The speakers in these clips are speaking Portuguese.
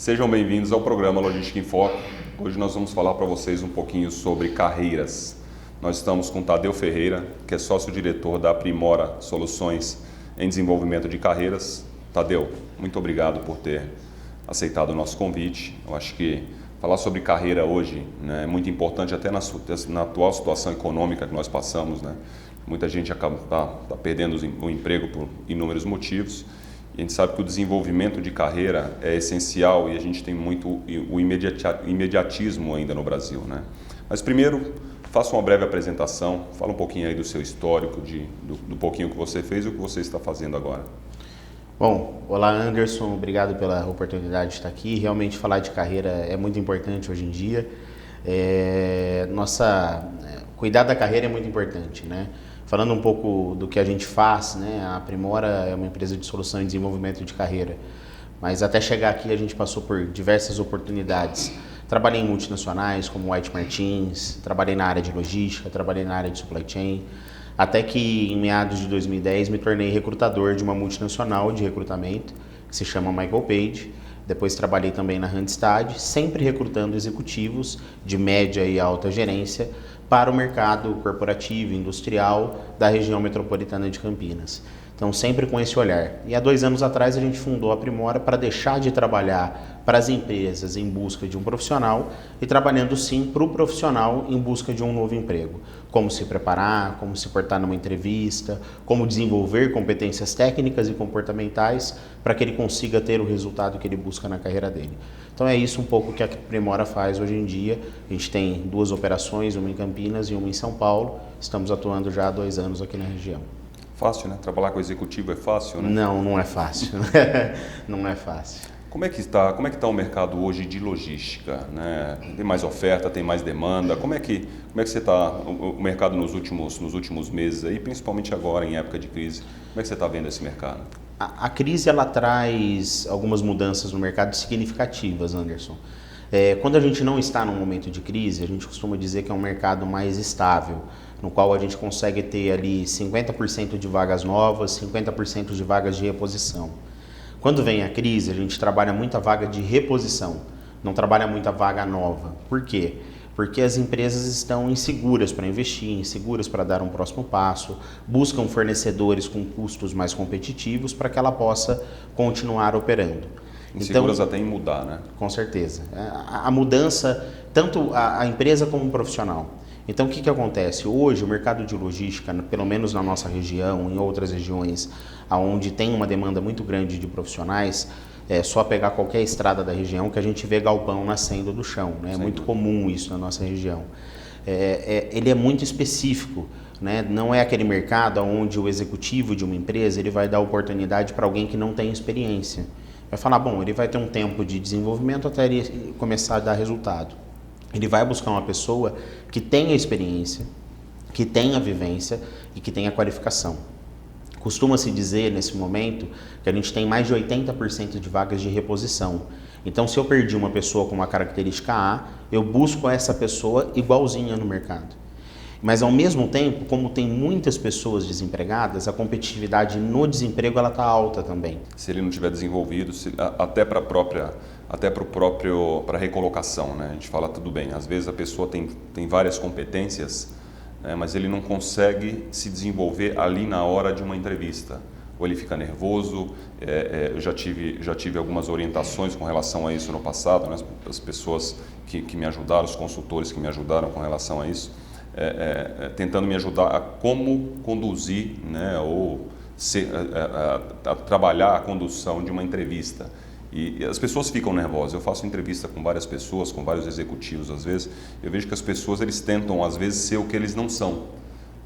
Sejam bem-vindos ao programa Logística em Foco. Hoje nós vamos falar para vocês um pouquinho sobre carreiras. Nós estamos com Tadeu Ferreira, que é sócio-diretor da Aprimora Soluções em Desenvolvimento de Carreiras. Tadeu, muito obrigado por ter aceitado o nosso convite. Eu acho que falar sobre carreira hoje, né, é muito importante até na atual situação econômica que nós passamos, né? Muita gente tá perdendo o emprego por inúmeros motivos. A gente sabe que o desenvolvimento de carreira é essencial e a gente tem muito o imediatismo ainda no Brasil, né? Mas primeiro, faça uma breve apresentação, fala um pouquinho aí do seu histórico, do pouquinho que você fez e o que você está fazendo agora. Bom, olá Anderson, obrigado pela oportunidade de estar aqui. Realmente falar de carreira é muito importante hoje em dia. Cuidar da carreira é muito importante, né? Falando um pouco do que a gente faz, né? A Aprimora é uma empresa de solução e desenvolvimento de carreira, mas até chegar aqui a gente passou por diversas oportunidades. Trabalhei em multinacionais como White Martins, trabalhei na área de logística, trabalhei na área de supply chain, até que em meados de 2010 me tornei recrutador de uma multinacional de recrutamento que se chama Michael Page. Depois trabalhei também na Randstad, sempre recrutando executivos de média e alta gerência para o mercado corporativo e industrial da região metropolitana de Campinas. Então, sempre com esse olhar. E há 2 anos atrás a gente fundou a Aprimora para deixar de trabalhar para as empresas em busca de um profissional e trabalhando sim para o profissional em busca de um novo emprego. Como se preparar, como se portar numa entrevista, como desenvolver competências técnicas e comportamentais para que ele consiga ter o resultado que ele busca na carreira dele. Então é isso um pouco que a Aprimora faz hoje em dia. A gente tem 2 operações, uma em Campinas e uma em São Paulo. Estamos atuando já há 2 anos aqui na região. Fácil, né? Trabalhar com executivo é fácil, né? Não é fácil. Não é fácil. Como é que está o mercado hoje de logística, né? Tem mais oferta, tem mais demanda? Como é que você está o mercado nos últimos meses aí, principalmente agora em época de crise? Como é que você está vendo esse mercado? A crise ela traz algumas mudanças no mercado significativas, Anderson. Quando a gente não está num momento de crise, a gente costuma dizer que é um mercado mais estável, no qual a gente consegue ter ali 50% de vagas novas, 50% de vagas de reposição. Quando vem a crise, a gente trabalha muita vaga de reposição, não trabalha muita vaga nova. Por quê? Porque as empresas estão inseguras para investir, inseguras para dar um próximo passo, buscam fornecedores com custos mais competitivos para que ela possa continuar operando. Inseguras até em mudar, né? Com certeza. A mudança, tanto a empresa como o profissional. Então, o que acontece? Hoje, o mercado de logística, pelo menos na nossa região, em outras regiões, onde tem uma demanda muito grande de profissionais, é só pegar qualquer estrada da região que a gente vê galpão nascendo do chão, né? É muito comum isso na nossa região. Ele é muito específico, né? Não é aquele mercado onde o executivo de uma empresa ele vai dar oportunidade para alguém que não tem experiência. Vai falar, bom, ele vai ter um tempo de desenvolvimento até ele começar a dar resultado. Ele vai buscar uma pessoa que tenha experiência, que tenha vivência e que tenha qualificação. Costuma-se dizer nesse momento que a gente tem mais de 80% de vagas de reposição. Então, se eu perdi uma pessoa com uma característica A, eu busco essa pessoa igualzinha no mercado. Mas, ao mesmo tempo, como tem muitas pessoas desempregadas, a competitividade no desemprego está alta também. Se ele não tiver desenvolvido, até para a recolocação, né? A gente fala tudo bem, às vezes a pessoa tem várias competências, né? Mas ele não consegue se desenvolver ali na hora de uma entrevista. Ou ele fica nervoso, eu já tive algumas orientações com relação a isso no passado, né? As pessoas que me ajudaram, os consultores que me ajudaram com relação a isso, tentando me ajudar a como conduzir, né? Ou a trabalhar a condução de uma entrevista. E as pessoas ficam nervosas. Eu faço entrevista com várias pessoas, com vários executivos às vezes. Eu vejo que as pessoas eles tentam às vezes ser o que eles não são,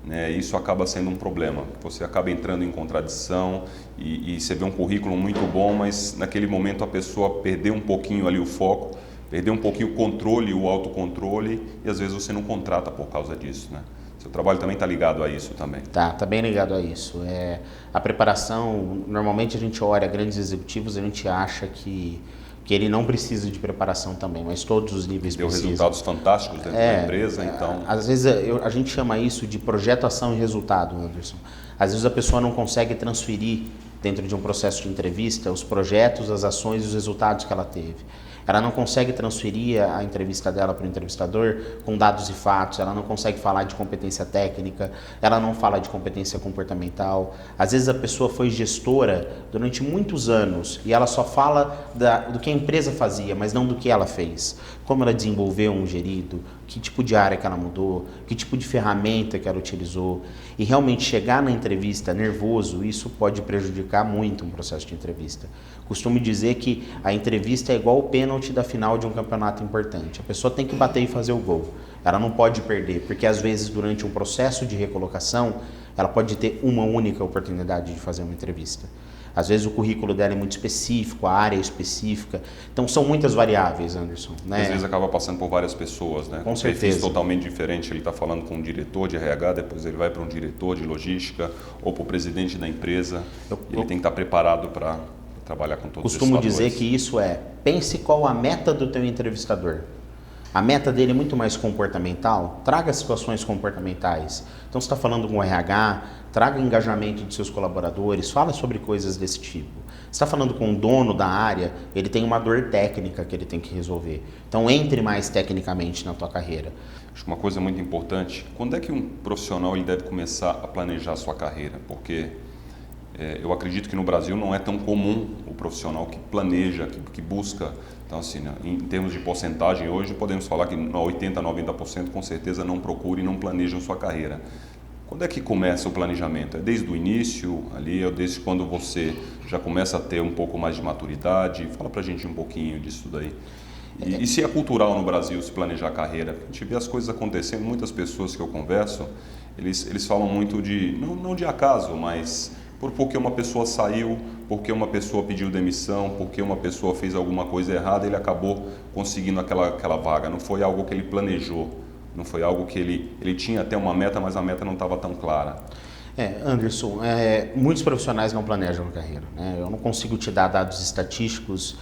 né? E isso acaba sendo um problema. Você acaba entrando em contradição e você vê um currículo muito bom, mas naquele momento a pessoa perdeu um pouquinho ali o foco, perdeu um pouquinho o controle, o autocontrole e às vezes você não contrata por causa disso, né? Seu trabalho também está ligado a isso também? Tá bem ligado a isso. A preparação, normalmente a gente olha grandes executivos, a gente acha que ele não precisa de preparação também, mas todos os níveis precisam. Deu resultados fantásticos dentro da empresa, então... Às vezes a gente chama isso de projetação e resultado, Anderson. Às vezes a pessoa não consegue transferir dentro de um processo de entrevista os projetos, as ações e os resultados que ela teve. Ela não consegue transferir a entrevista dela para o entrevistador com dados e fatos, ela não consegue falar de competência técnica, ela não fala de competência comportamental. Às vezes a pessoa foi gestora durante muitos anos e ela só fala do que a empresa fazia, mas não do que ela fez. Como ela desenvolveu um gerido, que tipo de área que ela mudou, que tipo de ferramenta que ela utilizou. E realmente chegar na entrevista nervoso, isso pode prejudicar muito um processo de entrevista. Costumo dizer que a entrevista é igual o pênalti da final de um campeonato importante. A pessoa tem que bater e fazer o gol. Ela não pode perder, porque às vezes durante um processo de recolocação, ela pode ter uma única oportunidade de fazer uma entrevista. Às vezes o currículo dela é muito específico, a área é específica. Então são muitas variáveis, Anderson. Né? Às vezes acaba passando por várias pessoas, né? Com certeza. Perfis totalmente diferente. Ele está falando com um diretor de RH, depois ele vai para um diretor de logística ou para o presidente da empresa. Ele tem que estar preparado para trabalhar com todos esses fatores. Costumo dizer que isso pense qual a meta do teu entrevistador. A meta dele é muito mais comportamental, traga situações comportamentais. Então você está falando com o RH, traga engajamento dos seus colaboradores, fala sobre coisas desse tipo. Você está falando com o dono da área, ele tem uma dor técnica que ele tem que resolver. Então entre mais tecnicamente na tua carreira. Acho que uma coisa muito importante, quando é que um profissional ele deve começar a planejar a sua carreira? Porque eu acredito que no Brasil não é tão comum o profissional que planeja, que busca. Então, assim, né, em termos de porcentagem, hoje podemos falar que 80%, 90% com certeza não procura e não planejam sua carreira. Quando é que começa o planejamento? É desde o início, ali, ou desde quando você já começa a ter um pouco mais de maturidade? Fala pra gente um pouquinho disso daí. E se é cultural no Brasil se planejar a carreira? A gente vê as coisas acontecendo, muitas pessoas que eu converso, eles falam muito de, não de acaso, mas porque uma pessoa saiu, porque uma pessoa pediu demissão, porque uma pessoa fez alguma coisa errada, ele acabou conseguindo aquela vaga. Não foi algo que ele planejou, não foi algo que ele tinha até uma meta, mas a meta não estava tão clara. Anderson, muitos profissionais não planejam a carreira. Né? Eu não consigo te dar dados estatísticos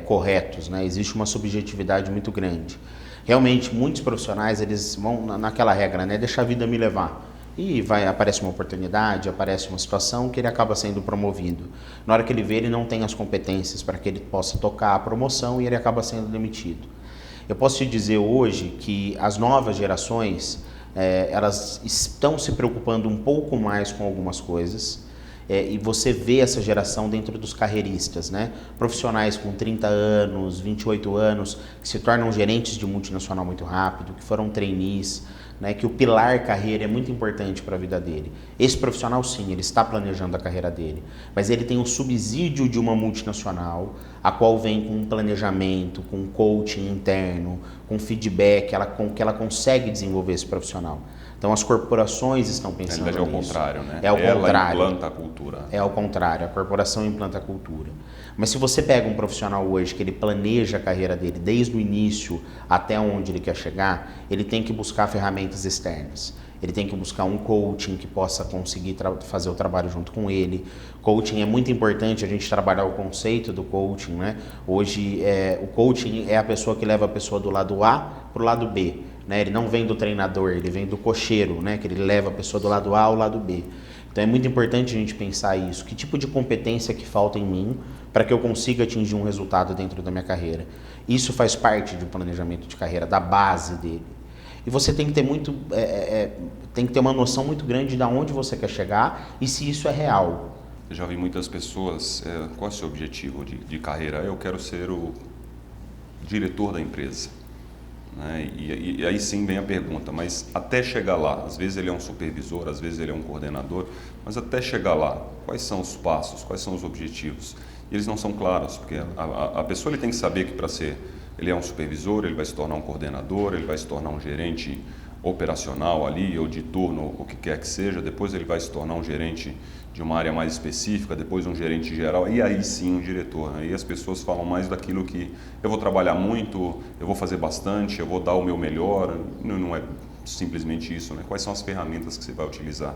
corretos, né? Existe uma subjetividade muito grande. Realmente, muitos profissionais eles vão naquela regra, né? Deixa a vida me levar. E aparece uma oportunidade, aparece uma situação que ele acaba sendo promovido. Na hora que ele vê, ele não tem as competências para que ele possa tocar a promoção e ele acaba sendo demitido. Eu posso te dizer hoje que as novas gerações, elas estão se preocupando um pouco mais com algumas coisas. E você vê essa geração dentro dos carreiristas, né? Profissionais com 30 anos, 28 anos, que se tornam gerentes de multinacional muito rápido, que foram trainees, né, que o pilar carreira é muito importante para a vida dele. Esse profissional, sim, ele está planejando a carreira dele, mas ele tem o subsídio de uma multinacional, a qual vem com um planejamento, com um coaching interno, com feedback, que ela consegue desenvolver esse profissional. Então as corporações estão pensando nisso. É o contrário, né? É o contrário. Ela implanta a cultura. É ao contrário, a corporação implanta a cultura. Mas se você pega um profissional hoje que ele planeja a carreira dele desde o início até onde ele quer chegar, ele tem que buscar ferramentas externas. Ele tem que buscar um coaching que possa conseguir fazer o trabalho junto com ele. Coaching é muito importante a gente trabalhar o conceito do coaching, né? Hoje o coaching é a pessoa que leva a pessoa do lado A para o lado B. Né? Ele não vem do treinador, ele vem do cocheiro, né? Que ele leva a pessoa do lado A ao lado B. Então é muito importante a gente pensar isso. Que tipo de competência que falta em mim para que eu consiga atingir um resultado dentro da minha carreira? Isso faz parte do planejamento de carreira, da base dele. E você tem que ter tem que ter uma noção muito grande de onde você quer chegar e se isso é real. Eu já vi muitas pessoas, qual é o seu objetivo de carreira? Eu quero ser o diretor da empresa. Né? E aí sim vem a pergunta, mas até chegar lá, às vezes ele é um supervisor, às vezes ele é um coordenador, mas até chegar lá, quais são os passos, quais são os objetivos? E eles não são claros, porque a pessoa ele tem que saber que para ser, ele é um supervisor, ele vai se tornar um coordenador, ele vai se tornar um gerente operacional ali, ou de turno, o que quer que seja, depois ele vai se tornar um gerente de uma área mais específica, depois um gerente geral, e aí sim um diretor. Aí as pessoas falam mais daquilo que eu vou trabalhar muito, eu vou fazer bastante, eu vou dar o meu melhor, não é simplesmente isso, né? Quais são as ferramentas que você vai utilizar?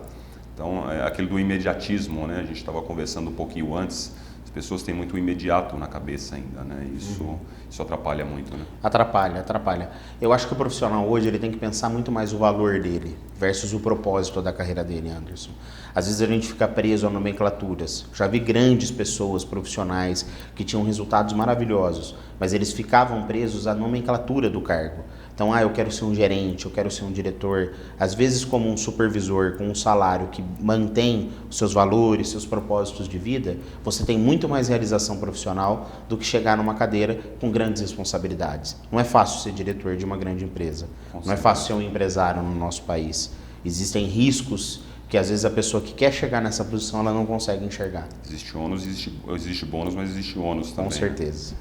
Então, é aquele do imediatismo, né? A gente estava conversando um pouquinho antes As pessoas têm muito imediato na cabeça ainda, né? Isso atrapalha muito, né? Atrapalha. Eu acho que o profissional hoje ele tem que pensar muito mais o valor dele versus o propósito da carreira dele, Anderson. Às vezes a gente fica preso a nomenclaturas. Já vi grandes pessoas, profissionais, que tinham resultados maravilhosos, mas eles ficavam presos à nomenclatura do cargo. Então, eu quero ser um gerente, eu quero ser um diretor. Às vezes, como um supervisor com um salário que mantém os seus valores, seus propósitos de vida, você tem muito mais realização profissional do que chegar numa cadeira com grandes responsabilidades. Não é fácil ser diretor de uma grande empresa. Não é fácil ser um empresário no nosso país. Existem riscos que às vezes a pessoa que quer chegar nessa posição ela não consegue enxergar. Existe ônus, existe bônus, mas existe ônus também. Com certeza.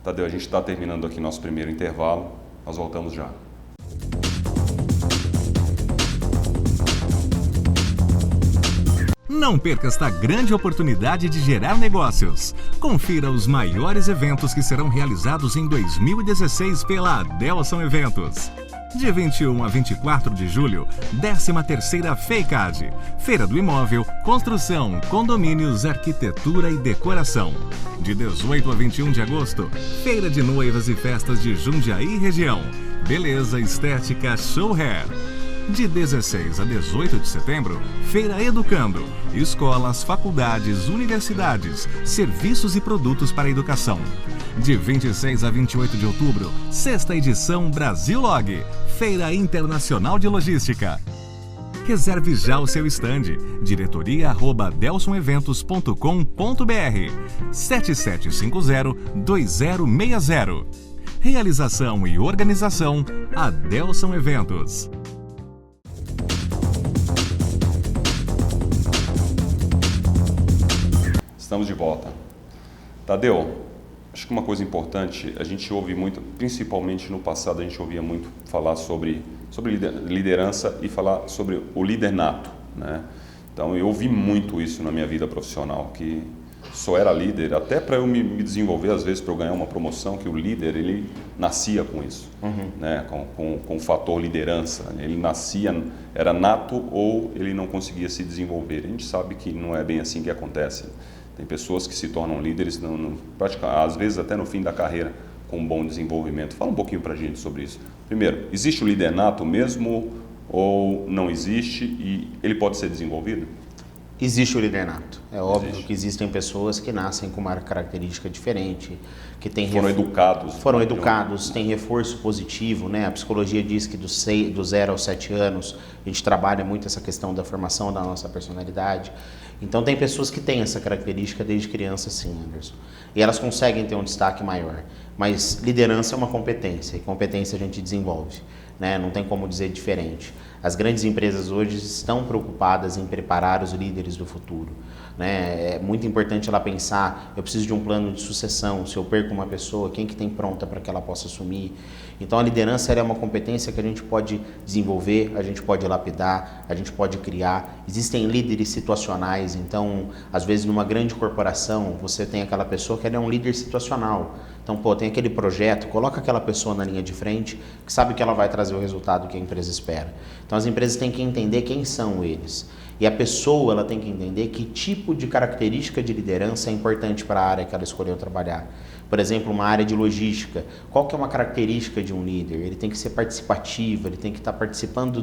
Tadeu, a gente está terminando aqui nosso primeiro intervalo. Nós voltamos já. Não perca esta grande oportunidade de gerar negócios. Confira os maiores eventos que serão realizados em 2016 pela Adelson Eventos. De 21 a 24 de julho, 13ª FEICAD, Feira do Imóvel, Construção, Condomínios, Arquitetura e Decoração. De 18 a 21 de agosto, Feira de Noivas e Festas de Jundiaí e Região, Beleza, Estética, Show Hair. De 16 a 18 de setembro, Feira Educando, escolas, faculdades, universidades, serviços e produtos para a educação. De 26 a 28 de outubro, 6ª edição Brasil Log, Feira Internacional de Logística. Reserve já o seu estande, diretoria@delsoneventos.com.br 7750-2060. Realização e organização, Adelson Eventos. Estamos de volta. Tadeu, acho que uma coisa importante, a gente ouve muito, principalmente no passado, a gente ouvia muito falar sobre liderança e falar sobre o líder nato, né? Então eu ouvi muito isso na minha vida profissional, que só era líder, até para eu me desenvolver, às vezes para eu ganhar uma promoção, que o líder ele nascia com isso, né? com o fator liderança, ele nascia, era nato ou ele não conseguia se desenvolver. A gente sabe que não é bem assim que acontece. Tem pessoas que se tornam líderes, às vezes até no fim da carreira, com um bom desenvolvimento. Fala um pouquinho para a gente sobre isso. Primeiro, existe o líder nato mesmo ou não existe e ele pode ser desenvolvido? Existe o líder nato. É óbvio que existem pessoas que nascem com uma característica diferente, que foram educados. Têm reforço positivo, né? A psicologia diz que do 0 aos 7 anos a gente trabalha muito essa questão da formação da nossa personalidade. Então tem pessoas que têm essa característica desde criança, sim, Anderson. E elas conseguem ter um destaque maior. Mas liderança é uma competência, e competência a gente desenvolve, né? Não tem como dizer diferente. As grandes empresas hoje estão preocupadas em preparar os líderes do futuro, né? É muito importante ela pensar, eu preciso de um plano de sucessão, se eu perco uma pessoa, quem que tem pronta para que ela possa assumir? Então a liderança é uma competência que a gente pode desenvolver, a gente pode lapidar, a gente pode criar. Existem líderes situacionais, então às vezes numa grande corporação você tem aquela pessoa que ela é um líder situacional. Então, tem aquele projeto, coloca aquela pessoa na linha de frente que sabe que ela vai trazer o resultado que a empresa espera. Então as empresas têm que entender quem são eles. E a pessoa ela tem que entender que tipo de característica de liderança é importante para a área que ela escolheu trabalhar. Por exemplo, uma área de logística. Qual que é uma característica de um líder? Ele tem que ser participativo, ele tem que estar participando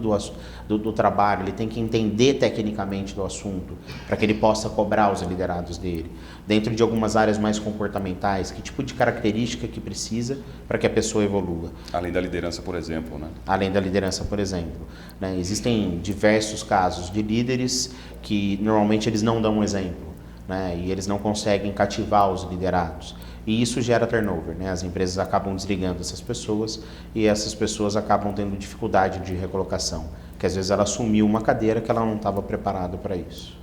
do trabalho, ele tem que entender tecnicamente do assunto para que ele possa cobrar os liderados dele. Dentro de algumas áreas mais comportamentais, que tipo de característica que precisa para que a pessoa evolua? Além da liderança, por exemplo, né? Além da liderança, por exemplo, né? Existem diversos casos de líderes que normalmente eles não dão um exemplo, né? E eles não conseguem cativar os liderados. E isso gera turnover, né? As empresas acabam desligando essas pessoas e essas pessoas acabam tendo dificuldade de recolocação, que às vezes ela assumiu uma cadeira que ela não estava preparada para isso.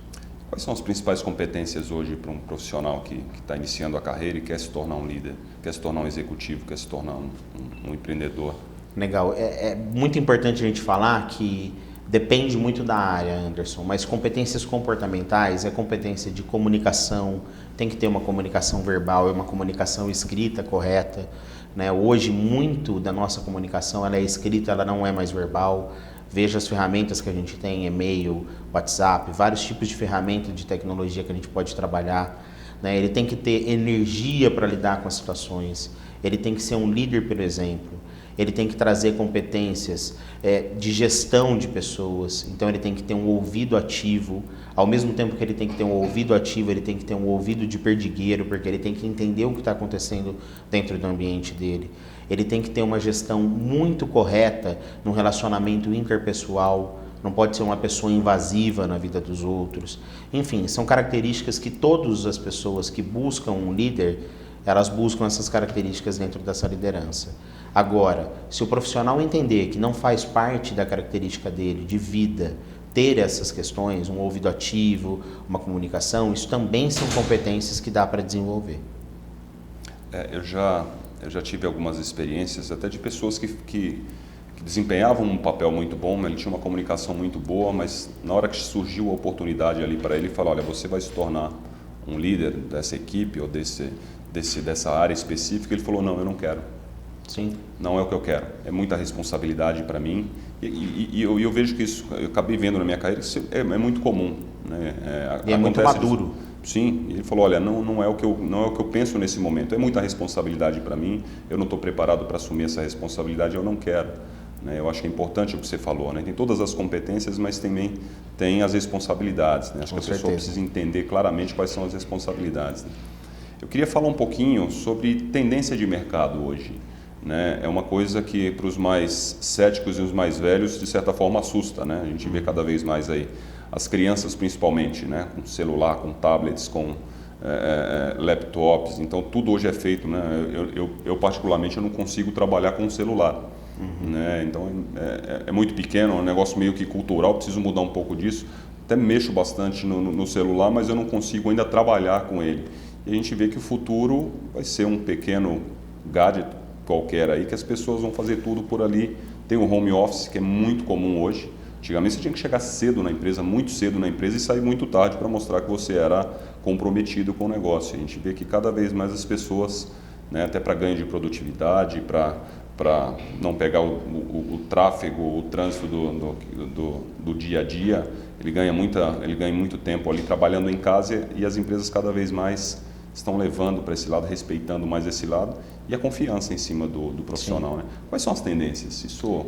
Quais são as principais competências hoje para um profissional que está iniciando a carreira e quer se tornar um líder, quer se tornar um executivo, quer se tornar um empreendedor? Legal. É muito importante a gente falar que depende muito da área, Anderson, mas competências comportamentais é competência de comunicação, tem que ter uma comunicação verbal, uma comunicação escrita correta, né? Hoje, muito da nossa comunicação ela é escrita, ela não é mais verbal. Veja as ferramentas que a gente tem, e-mail, WhatsApp, vários tipos de ferramentas de tecnologia que a gente pode trabalhar. né? Ele tem que ter energia para lidar com as situações, ele tem que ser um líder pelo exemplo, ele tem que trazer competências de gestão de pessoas, então ele tem que ter um ouvido ativo, ao mesmo tempo que ele tem que ter um ouvido ativo, ele tem que ter um ouvido de perdigueiro, porque ele tem que entender o que está acontecendo dentro do ambiente dele. Ele tem que ter uma gestão muito correta no relacionamento interpessoal, não pode ser uma pessoa invasiva na vida dos outros. Enfim, são características que todas as pessoas que buscam um líder, elas buscam essas características dentro dessa liderança. Agora, se o profissional entender que não faz parte da característica dele de vida ter essas questões, um ouvido ativo, uma comunicação, isso também são competências que dá para desenvolver. Eu já tive algumas experiências até de pessoas que desempenhavam um papel muito bom, ele tinha uma comunicação muito boa, mas na hora que surgiu a oportunidade ali para ele, falou, olha, você vai se tornar um líder dessa equipe ou dessa área específica, ele falou, não, eu não quero. Sim. Não é o que eu quero, é muita responsabilidade para mim e eu vejo que isso, eu acabei vendo na minha carreira, isso é muito comum. Né? E é muito maduro. Sim, ele falou, olha, não é o que eu penso nesse momento, é muita responsabilidade para mim, eu não estou preparado para assumir essa responsabilidade, eu não quero. Né? Eu acho que é importante o que você falou, né? Tem todas as competências, mas também tem as responsabilidades. Né? Acho que a pessoa precisa entender claramente quais são as responsabilidades. Né? Eu queria falar um pouquinho sobre tendência de mercado hoje. Né? É uma coisa que para os mais céticos e os mais velhos, de certa forma, assusta. Né? A gente vê cada vez mais aí as crianças principalmente, né? Com celular, com tablets, com laptops, então tudo hoje é feito, né? Eu particularmente eu não consigo trabalhar com celular, né? Então é muito pequeno, é um negócio meio que cultural, preciso mudar um pouco disso, até mexo bastante no celular, mas eu não consigo ainda trabalhar com ele. E a gente vê que o futuro vai ser um pequeno gadget qualquer aí, que as pessoas vão fazer tudo por ali. Tem o home office, que é muito comum hoje. Antigamente você tinha que chegar cedo na empresa, muito cedo na empresa e sair muito tarde para mostrar que você era comprometido com o negócio. A gente vê que cada vez mais as pessoas, né, até para ganho de produtividade, para não pegar o tráfego, o trânsito do dia a dia, ele ganha muito tempo ali trabalhando em casa e as empresas cada vez mais estão levando para esse lado, respeitando mais esse lado e a confiança em cima do profissional. Né? Quais são as tendências? Isso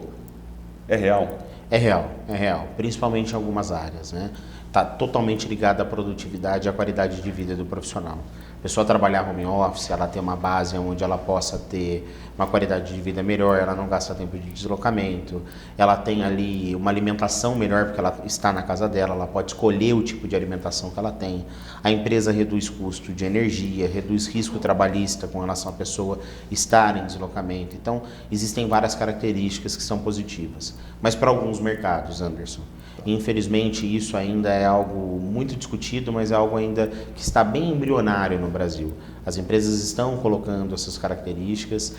é real? É real, principalmente em algumas áreas, né? Está totalmente ligado à produtividade e à qualidade de vida do profissional. A pessoa trabalhar home office, ela tem uma base onde ela possa ter uma qualidade de vida melhor, ela não gasta tempo de deslocamento, ela tem ali uma alimentação melhor porque ela está na casa dela, ela pode escolher o tipo de alimentação que ela tem. A empresa reduz custo de energia, reduz risco trabalhista com relação à pessoa estar em deslocamento. Então, existem várias características que são positivas. Mas para alguns mercados, Anderson, infelizmente isso ainda é algo muito discutido, mas é algo ainda que está bem embrionário no Brasil. As empresas estão colocando essas características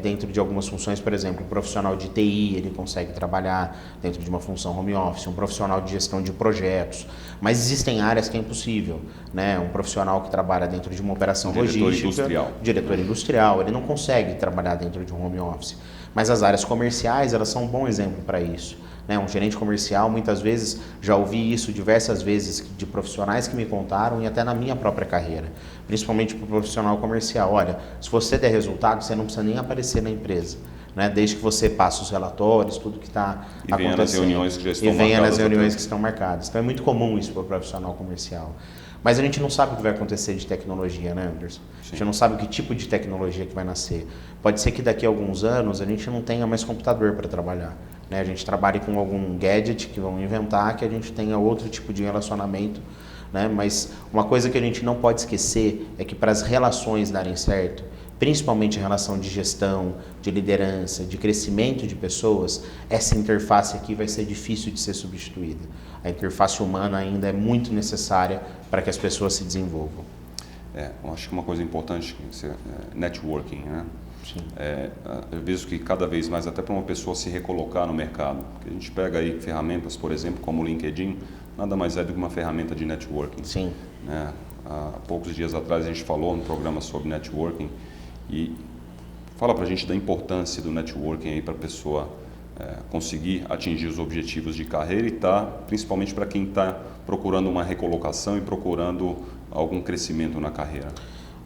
dentro de algumas funções, por exemplo, um profissional de TI, ele consegue trabalhar dentro de uma função home office, um profissional de gestão de projetos, mas existem áreas que é impossível, né? Um profissional que trabalha dentro de uma operação logística, diretor industrial, ele não consegue trabalhar dentro de um home office, mas as áreas comerciais, elas são um bom exemplo para isso. Um gerente comercial, muitas vezes, já ouvi isso diversas vezes de profissionais que me contaram e até na minha própria carreira, principalmente para o profissional comercial. Olha, se você der resultado, você não precisa nem aparecer na empresa, né? Desde que você passe os relatórios, tudo que está acontecendo. Venha nas reuniões que já estão marcadas. E venha nas reuniões até que estão marcadas. Então é muito comum isso para o profissional comercial. Mas a gente não sabe o que vai acontecer de tecnologia, né, Anderson? A gente não sabe que tipo de tecnologia que vai nascer. Pode ser que daqui a alguns anos a gente não tenha mais computador para trabalhar. Né? A gente trabalhe com algum gadget que vão inventar, que a gente tenha outro tipo de relacionamento. Né? Mas uma coisa que a gente não pode esquecer é que para as relações darem certo, principalmente em relação de gestão, de liderança, de crescimento de pessoas, essa interface aqui vai ser difícil de ser substituída. A interface humana ainda é muito necessária para que as pessoas se desenvolvam. Eu acho que uma coisa importante é networking, né? Sim. Eu vejo que cada vez mais, até para uma pessoa se recolocar no mercado, porque a gente pega aí ferramentas, por exemplo, como o LinkedIn, nada mais é do que uma ferramenta de networking. Sim. Né? Há poucos dias atrás a gente falou no programa sobre networking e fala para a gente da importância do networking aí para a pessoa conseguir atingir os objetivos de carreira e principalmente para quem está procurando uma recolocação e procurando algum crescimento na carreira?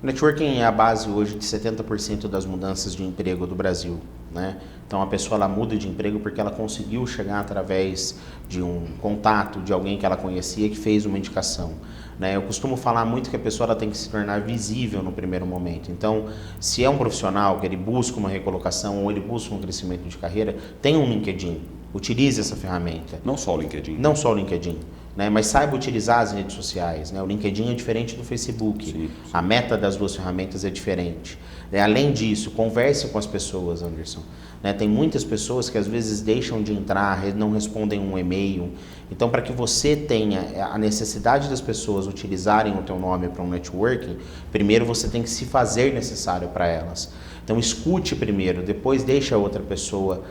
O networking é a base hoje de 70% das mudanças de emprego do Brasil, né? Então a pessoa ela muda de emprego porque ela conseguiu chegar através de um contato, de alguém que ela conhecia que fez uma indicação, né? Eu costumo falar muito que a pessoa ela tem que se tornar visível no primeiro momento. Então, se é um profissional que ele busca uma recolocação ou ele busca um crescimento de carreira, tem um LinkedIn, utilize essa ferramenta. Não só o LinkedIn. Não só o LinkedIn. Né, mas saiba utilizar as redes sociais. Né? O LinkedIn é diferente do Facebook. Sim. A meta das duas ferramentas é diferente. Além disso, converse com as pessoas, Anderson. Né? Tem muitas pessoas que às vezes deixam de entrar, não respondem um e-mail. Então, para que você tenha a necessidade das pessoas utilizarem o teu nome para um networking, primeiro você tem que se fazer necessário para elas. Então escute primeiro, depois deixe a outra pessoa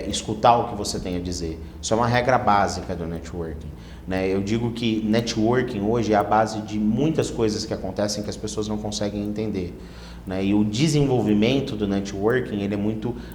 escutar o que você tem a dizer. Isso é uma regra básica do networking. Né? Eu digo que networking hoje é a base de muitas coisas que acontecem que as pessoas não conseguem entender. Né? E o desenvolvimento do networking ele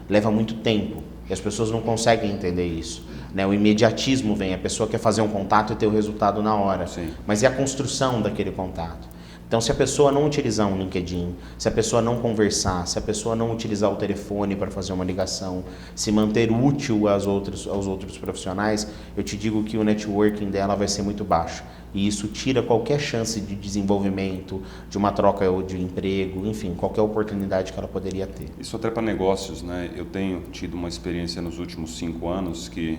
leva muito tempo e as pessoas não conseguem entender isso. Né? O imediatismo vem, a pessoa quer fazer um contato e ter o resultado na hora. Sim. Mas e a construção daquele contato? Então, se a pessoa não utilizar um LinkedIn, se a pessoa não conversar, se a pessoa não utilizar o telefone para fazer uma ligação, se manter útil aos outros profissionais, eu te digo que o networking dela vai ser muito baixo. E isso tira qualquer chance de desenvolvimento, de uma troca de emprego, enfim, qualquer oportunidade que ela poderia ter. Isso até para negócios, né? Eu tenho tido uma experiência nos últimos 5 anos que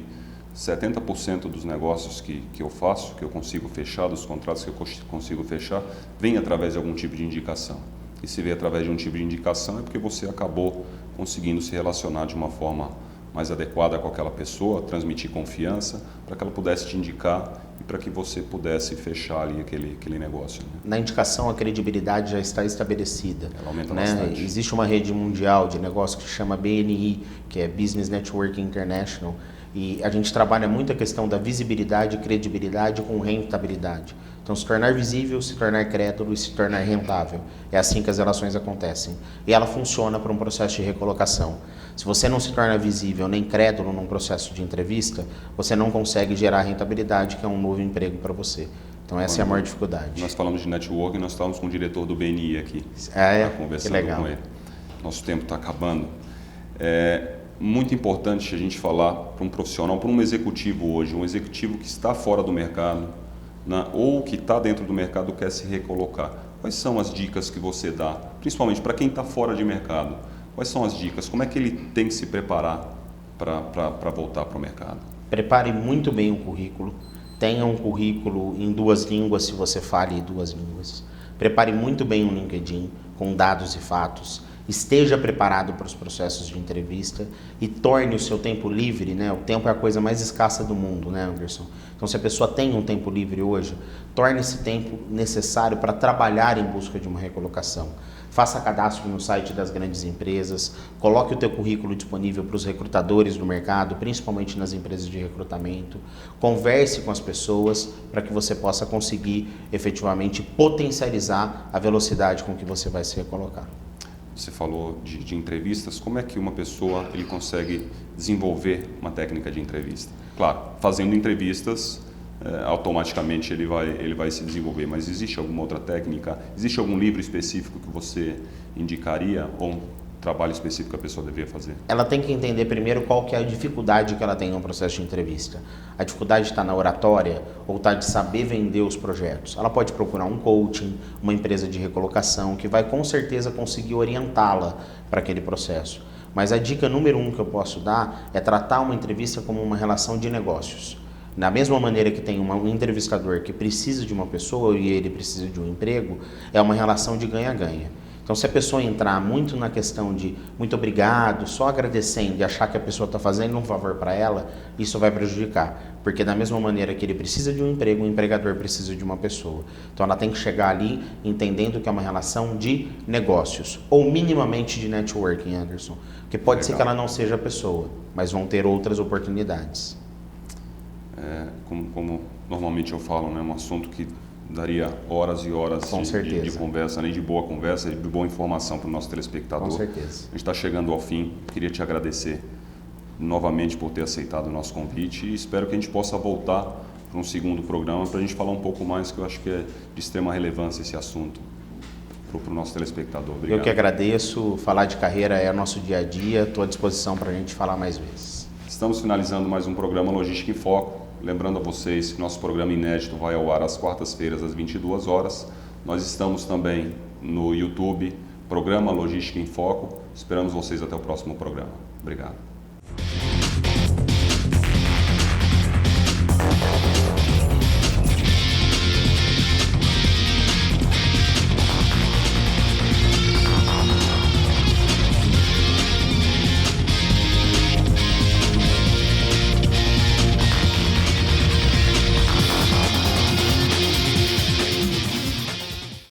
70% dos negócios que eu faço, que eu consigo fechar, dos contratos que eu consigo fechar, vem através de algum tipo de indicação. E se vem através de um tipo de indicação é porque você acabou conseguindo se relacionar de uma forma mais adequada com aquela pessoa, transmitir confiança, para que ela pudesse te indicar e para que você pudesse fechar ali aquele negócio. Né? Na indicação, a credibilidade já está estabelecida. Ela aumenta bastante. Existe uma rede mundial de negócios que se chama BNI, que é Business Network International, e a gente trabalha muito a questão da visibilidade e credibilidade com rentabilidade. Então, se tornar visível, se tornar crédulo e se tornar rentável. É assim que as relações acontecem. E ela funciona para um processo de recolocação. Se você não se torna visível nem crédulo num processo de entrevista, você não consegue gerar rentabilidade, que é um novo emprego para você. Então, essa é a maior dificuldade. Nós falamos de networking, nós estávamos com o diretor do BNI aqui, conversando que legal. com ele. Nosso tempo está acabando. Muito importante a gente falar para um profissional, para um executivo hoje, um executivo que está fora do mercado, né, ou que está dentro do mercado quer se recolocar. Quais são as dicas que você dá, principalmente para quem está fora de mercado? Quais são as dicas? Como é que ele tem que se preparar para voltar para o mercado? Prepare muito bem o currículo. Tenha um currículo em 2 línguas, se você fale 2 línguas. Prepare muito bem o LinkedIn, com dados e fatos. Esteja preparado para os processos de entrevista e torne o seu tempo livre, né? O tempo é a coisa mais escassa do mundo, né, Anderson? Então, se a pessoa tem um tempo livre hoje, torne esse tempo necessário para trabalhar em busca de uma recolocação. Faça cadastro no site das grandes empresas, coloque o teu currículo disponível para os recrutadores do mercado, principalmente nas empresas de recrutamento. Converse com as pessoas para que você possa conseguir efetivamente potencializar a velocidade com que você vai se recolocar. Você falou de entrevistas, como é que uma pessoa ele consegue desenvolver uma técnica de entrevista? Claro, fazendo entrevistas, automaticamente ele vai se desenvolver, mas existe alguma outra técnica? Existe algum livro específico que você indicaria ou um trabalho específico que a pessoa deveria fazer? Ela tem que entender primeiro qual que é a dificuldade que ela tem no processo de entrevista. A dificuldade está na oratória ou está de saber vender os projetos. Ela pode procurar um coaching, uma empresa de recolocação que vai com certeza conseguir orientá-la para aquele processo. Mas a dica número 1 que eu posso dar é tratar uma entrevista como uma relação de negócios. Da mesma maneira que tem um entrevistador que precisa de uma pessoa e ele precisa de um emprego, é uma relação de ganha-ganha. Então, se a pessoa entrar muito na questão de muito obrigado, só agradecendo e achar que a pessoa está fazendo um favor para ela, isso vai prejudicar. Porque da mesma maneira que ele precisa de um emprego, o empregador precisa de uma pessoa. Então, ela tem que chegar ali entendendo que é uma relação de negócios, ou minimamente de networking, Anderson. Porque pode ser que ela não seja a pessoa, mas vão ter outras oportunidades. Como normalmente eu falo, né, um assunto que daria horas e horas de conversa, né, de boa conversa, de boa informação para o nosso telespectador. Com certeza. A gente está chegando ao fim. Queria te agradecer novamente por ter aceitado o nosso convite e espero que a gente possa voltar para um segundo programa, para a gente falar um pouco mais, que eu acho que é de extrema relevância esse assunto para o nosso telespectador. Obrigado. Eu que agradeço, falar de carreira é nosso dia a dia, estou à disposição para a gente falar mais vezes. Estamos finalizando mais um programa Logística em Foco. Lembrando a vocês que nosso programa inédito vai ao ar às quartas-feiras, às 22 horas. Nós estamos também no YouTube, Programa Logística em Foco. Esperamos vocês até o próximo programa. Obrigado.